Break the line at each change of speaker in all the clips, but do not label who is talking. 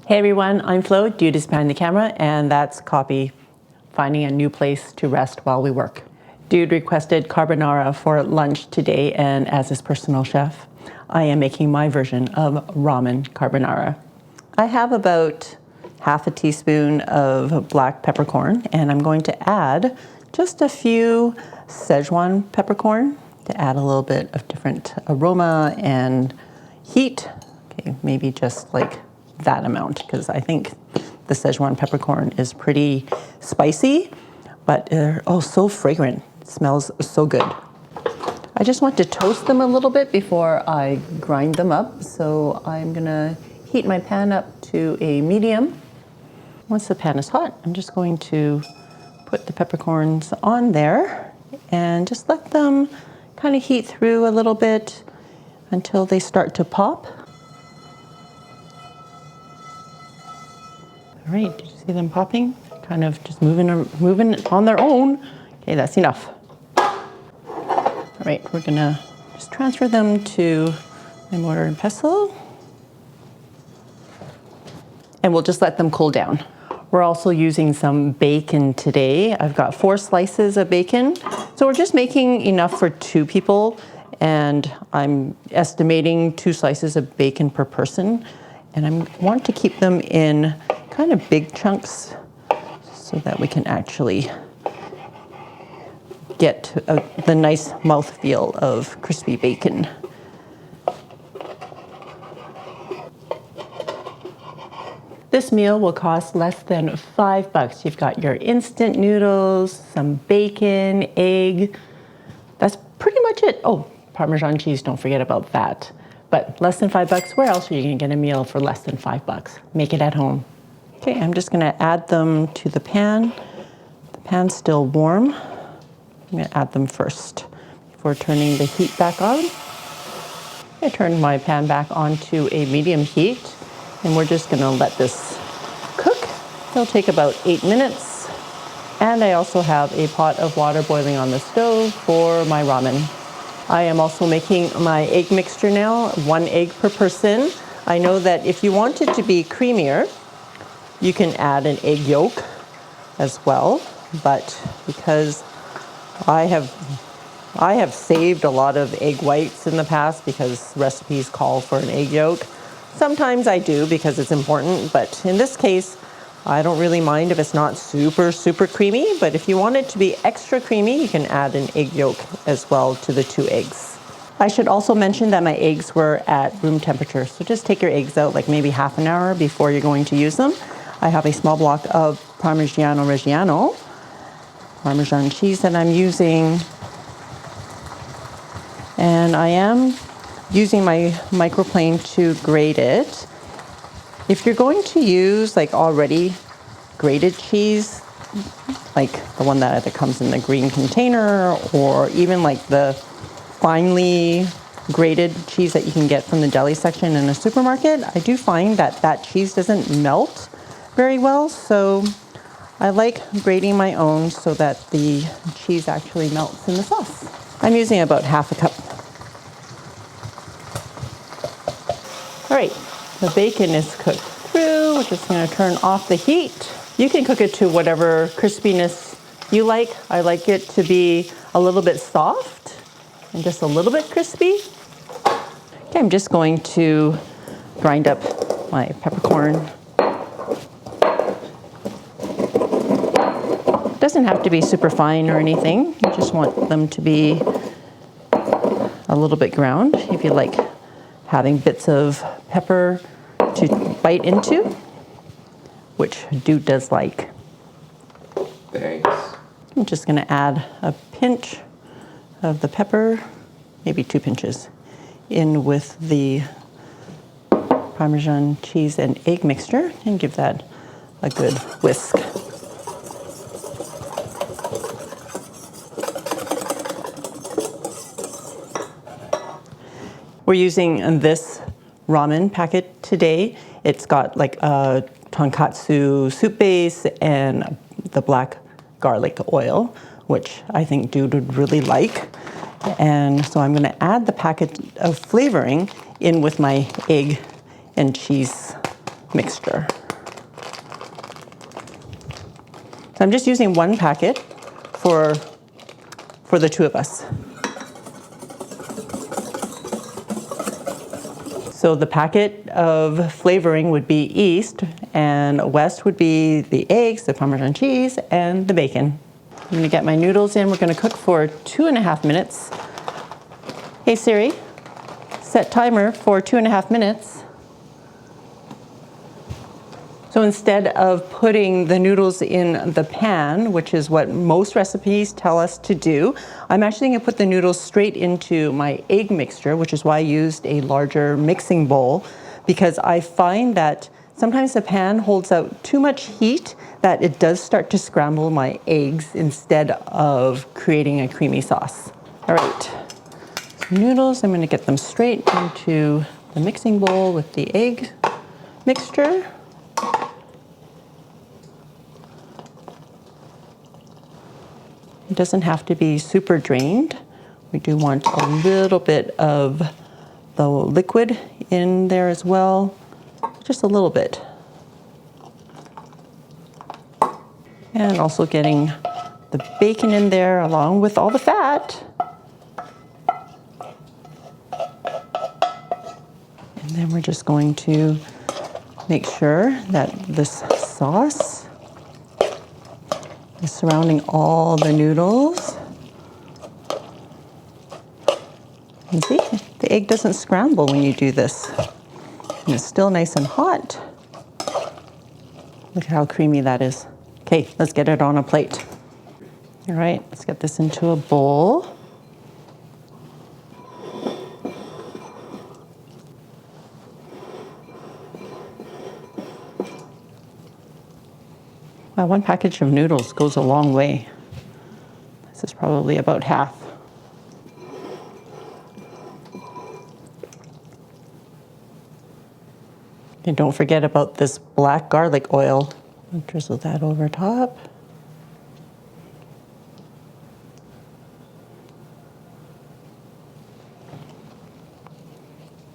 Hey everyone, I'm Flo, Dude is behind the camera, and that's Copy, finding a new place to rest while we work. Dude requested carbonara for lunch today, and as his personal chef, I am making my version of ramen carbonara. I have about half a teaspoon of black peppercorn, and I'm going to add just a few Szechuan peppercorn to add a little bit of different aroma and heat. Okay, maybe just like that amount, because I think the Szechuan peppercorn is pretty spicy, but they're so fragrant. It smells so good. I just want to toast them a little bit before I grind them up, so I'm gonna heat my pan up to a medium. Once the pan is hot, I'm just going to put the peppercorns on there and just let them kind of heat through a little bit until they start to pop. All right, did you see them popping? Kind of just moving on their own. Okay, that's enough. All right, we're gonna just transfer them to my mortar and pestle. And we'll just let them cool down. We're also using some bacon today. I've got 4 slices of bacon. So we're just making enough for 2 people, and I'm estimating 2 slices of bacon per person. And I want to keep them in kind of big chunks so that we can actually get the nice mouthfeel of crispy bacon. This meal will cost less than $5. You've got your instant noodles, some bacon, egg. That's pretty much it. Oh, Parmesan cheese, don't forget about that. But less than $5, where else are you gonna get a meal for less than $5? Make it at home. Okay, I'm just gonna add them to the pan. The pan's still warm. I'm gonna add them first before turning the heat back on. I turned my pan back onto a medium heat, and we're just gonna let this cook. It'll take about 8 minutes. And I also have a pot of water boiling on the stove for my ramen. I am also making my egg mixture now, 1 egg per person. I know that if you want it to be creamier, you can add an egg yolk as well, but because I have saved a lot of egg whites in the past because recipes call for an egg yolk. Sometimes I do because it's important, but in this case, I don't really mind if it's not super, super creamy, but if you want it to be extra creamy, you can add an egg yolk as well to the 2 eggs. I should also mention that my eggs were at room temperature, so just take your eggs out like maybe half an hour before you're going to use them. I have a small block of Parmigiano Parmesan cheese that I'm using, and I am using my microplane to grate it. If you're going to use like already grated cheese, like the one that either comes in the green container or even like the finely grated cheese that you can get from the deli section in a supermarket, I do find that that cheese doesn't melt very well, so I like grating my own so that the cheese actually melts in the sauce. I'm using about half a cup. All right, the bacon is cooked through. We're just gonna turn off the heat. You can cook it to whatever crispiness you like. I like it to be a little bit soft and just a little bit crispy. Okay, I'm just going to grind up my peppercorn. It doesn't have to be super fine or anything. You just want them to be a little bit ground if you like having bits of pepper to bite into, which Dude does like.
Thanks.
I'm just gonna add a pinch of the pepper, maybe 2 pinches, in with the Parmesan cheese and egg mixture and give that a good whisk. We're using this ramen packet today. It's got like a tonkatsu soup base and the black garlic oil, which I think Dude would really like. And so I'm gonna add the packet of flavoring in with my egg and cheese mixture. So I'm just using one packet for the two of us. So the packet of flavoring would be east, and west would be the eggs, the Parmesan cheese, and the bacon. I'm gonna get my noodles in. We're gonna cook for 2.5 minutes. Hey Siri, set timer for 2.5 minutes. So instead of putting the noodles in the pan, which is what most recipes tell us to do, I'm actually gonna put the noodles straight into my egg mixture, which is why I used a larger mixing bowl, because I find that sometimes the pan holds out too much heat that it does start to scramble my eggs instead of creating a creamy sauce. All right, so noodles, I'm gonna get them straight into the mixing bowl with the egg mixture. It doesn't have to be super drained. We do want a little bit of the liquid in there as well, just a little bit. And also getting the bacon in there along with all the fat. And then we're just going to make sure that this sauce is surrounding all the noodles. And see, the egg doesn't scramble when you do this. And it's still nice and hot. Look at how creamy that is. Okay, let's get it on a plate. All right, let's get this into a bowl. Wow, one package of noodles goes a long way. This is probably about half. And don't forget about this black garlic oil. I'll drizzle that over top.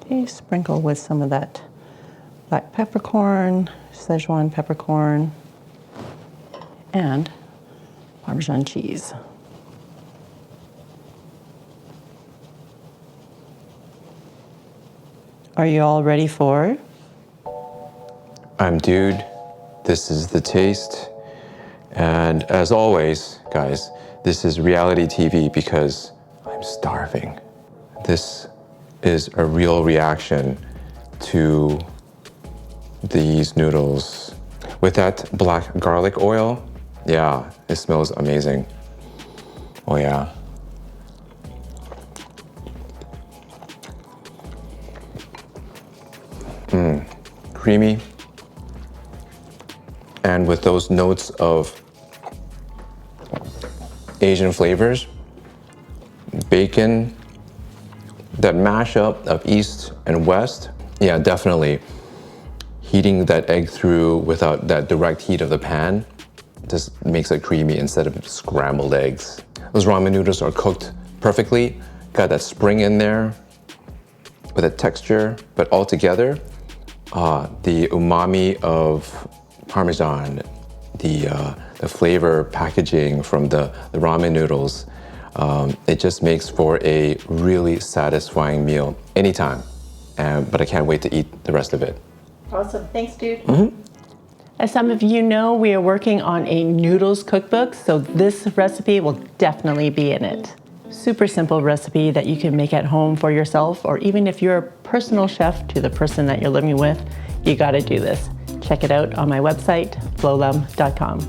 Okay, sprinkle with some of that black peppercorn, Szechuan peppercorn, and Parmesan cheese. Are you all ready for?
I'm Dude. This is The Taste. And as always, guys, this is reality TV because I'm starving. This is a real reaction to these noodles. With that black garlic oil, yeah, it smells amazing. Oh yeah. Creamy. And with those notes of Asian flavors, bacon, that mashup of East and West, yeah, definitely. Heating that egg through without that direct heat of the pan just makes it creamy instead of scrambled eggs. Those ramen noodles are cooked perfectly, got that spring in there with a texture, but all together, the umami of Parmesan, the flavor packaging from the ramen noodles, it just makes for a really satisfying meal anytime. But I can't wait to eat the rest of it.
Awesome, thanks dude. As some of you know, we are working on a noodles cookbook, so this recipe will definitely be in it. Super simple recipe that you can make at home for yourself, or even if you're a personal chef to the person that you're living with, you gotta do this. Check it out on my website, FLO'S.com.